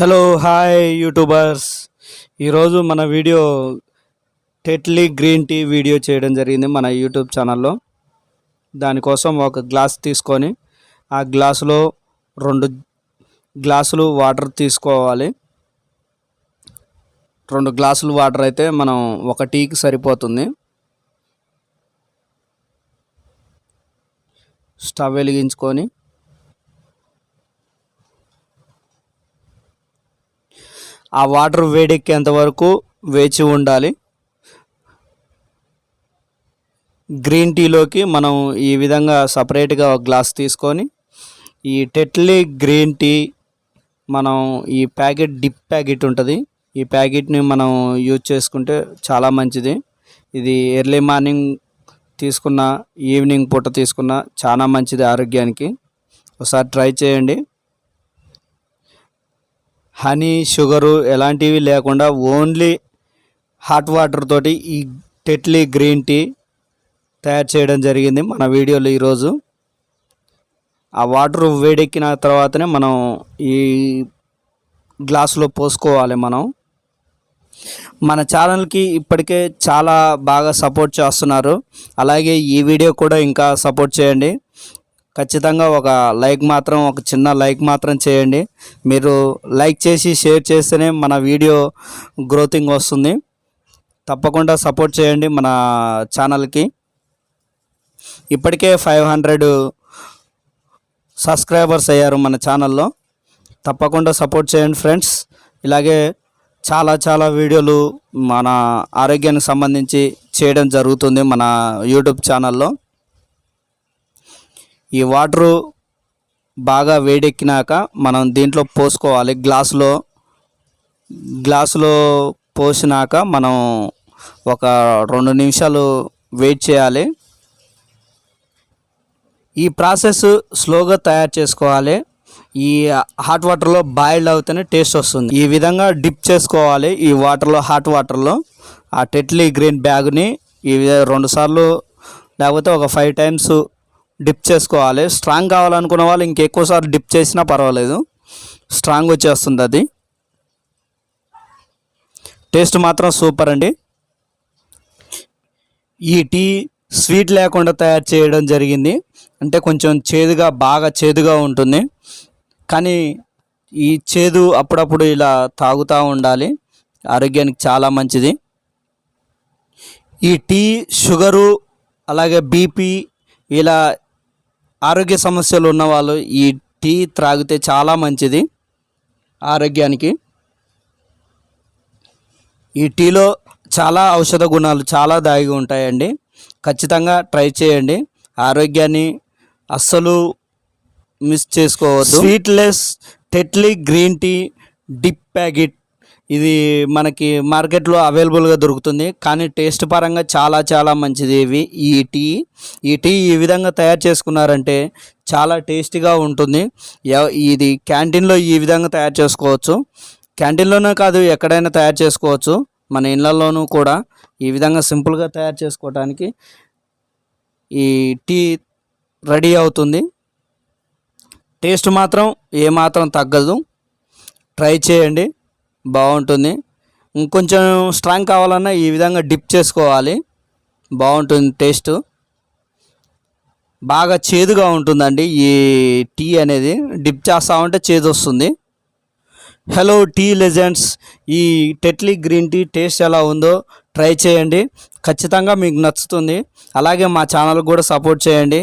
Hello hi youtubers. ఈరోజు మన video Tetley green tea video చేయడం జరిగింది మన యూట్యూబ్ ఛానల్లో. దానికోసం ఒక గ్లాస్ తీసుకొని ఆ గ్లాసులో 2 గ్లాసులు వాటర్ తీసుకోవాలి. 2 గ్లాసులు వాటర్ అయితే మనం ఒక టీకి సరిపోతుంది. స్టవ్ వెలిగించుకొని ఆ వాటర్ వేడెక్కేంత వరకు వేచి ఉండాలి. గ్రీన్ టీలోకి మనం ఈ విధంగా సపరేట్గా ఒక గ్లాస్ తీసుకొని ఈ టెట్లీ గ్రీన్ టీ మనం ఈ డిప్ ప్యాకెట్ ఉంటుంది. ఈ ప్యాకెట్ని మనం యూజ్ చేసుకుంటే చాలా మంచిది. ఇది ఎర్లీ మార్నింగ్ తీసుకున్న, ఈవినింగ్ పూట తీసుకున్న చాలా మంచిది ఆరోగ్యానికి. ఒకసారి ట్రై చేయండి. హనీ, షుగరు ఎలాంటివి లేకుండా ఓన్లీ హాట్ వాటర్ తోటి ఈ టెట్లీ గ్రీన్ టీ తయారు చేయడం జరిగింది మన వీడియోలో ఈరోజు. ఆ వాటర్ వేడెక్కిన తర్వాతనే మనం ఈ గ్లాసులో పోసుకోవాలి. మన ఛానల్కి ఇప్పటికే చాలా బాగా సపోర్ట్ చేస్తున్నారు. అలాగే ఈ వీడియో కూడా ఇంకా సపోర్ట్ చేయండి. ఖచ్చితంగా ఒక చిన్న లైక్ మాత్రం చేయండి. మీరు లైక్ చేసి షేర్ చేస్తేనే మన వీడియో గ్రోతింగ్ వస్తుంది. తప్పకుండా సపోర్ట్ చేయండి మన ఛానల్కి. ఇప్పటికే 500 సబ్స్క్రైబర్స్ అయ్యారు మన ఛానల్లో. తప్పకుండా సపోర్ట్ చేయండి ఫ్రెండ్స్. ఇలాగే చాలా వీడియోలు మన ఆరోగ్యానికి సంబంధించి చేయడం జరుగుతుంది మన యూట్యూబ్ ఛానల్లో. ఈ వాటరు బాగా వేడెక్కినాక మనం దీంట్లో పోసుకోవాలి. గ్లాసులో పోసినాక మనం ఒక 2 నిమిషాలు వెయిట్ చేయాలి. ఈ ప్రాసెస్ స్లోగా తయారు చేసుకోవాలి. ఈ హాట్ వాటర్లో బాయిల్డ్ అవుతేనే టేస్ట్ వస్తుంది. ఈ విధంగా డిప్ చేసుకోవాలి ఈ వాటర్లో, హాట్ వాటర్లో. ఆ టెట్లీ గ్రీన్ బ్యాగ్ని ఈ 2 సార్లు లేకపోతే ఒక 5 టైమ్స్ డిప్ చేసుకోవాలి. స్ట్రాంగ్ కావాలనుకున్న వాళ్ళు ఇంకెక్కువసార్లు డిప్ చేసినా పర్వాలేదు, స్ట్రాంగ్ వచ్చేస్తుంది. అది టేస్ట్ మాత్రం సూపర్ అండి. ఈ టీ స్వీట్ లేకుండా తయారు చేయడం జరిగింది. అంటే కొంచెం బాగా చేదుగా ఉంటుంది. కానీ ఈ చేదు అప్పుడప్పుడు ఇలా తాగుతూ ఉండాలి, ఆరోగ్యానికి చాలా మంచిది. ఈ టీ షుగరు అలాగే బీపీ ఇలా ఆరోగ్య సమస్యలు ఉన్నవాళ్ళు ఈ టీ త్రాగితే చాలా మంచిది ఆరోగ్యానికి. ఈ టీలో చాలా ఔషధ గుణాలు చాలా దాగి ఉంటాయండి. ఖచ్చితంగా ట్రై చేయండి. ఆరోగ్యాన్ని అస్సలు మిస్ చేసుకోవద్దు. Sweetless Tetley green tea dip packet ఇది మనకి మార్కెట్లో అవైలబుల్గా దొరుకుతుంది. కానీ టేస్ట్ పరంగా చాలా మంచిది. ఈ టీ ఈ విధంగా తయారు చేసుకున్నారంటే చాలా టేస్టీగా ఉంటుంది. ఇది క్యాంటీన్లో ఈ విధంగా తయారు చేసుకోవచ్చు. క్యాంటీన్లోనే కాదు, ఎక్కడైనా తయారు చేసుకోవచ్చు. మన ఇళ్ళల్లోనూ కూడా ఈ విధంగా సింపుల్గా తయారు చేసుకోవడానికి ఈ టీ రెడీ అవుతుంది. టేస్ట్ మాత్రం ఏమాత్రం తగ్గదు. ట్రై చేయండి, బాగుంటుంది. ఇంకొంచెం స్ట్రాంగ్ కావాలన్నా ఈ విధంగా డిప్ చేసుకోవాలి, బాగుంటుంది. టేస్ట్ బాగా చేదుగా ఉంటుందండి ఈ టీ అనేది. డిప్ చేస్తూ ఉంటే చేదు వస్తుంది. హలో టీ లెజెండ్స్, ఈ టెట్లీ గ్రీన్ టీ టేస్ట్ ఎలా ఉందో ట్రై చేయండి. ఖచ్చితంగా మీకు నచ్చుతుంది. అలాగే మా ఛానల్ కూడా సపోర్ట్ చేయండి.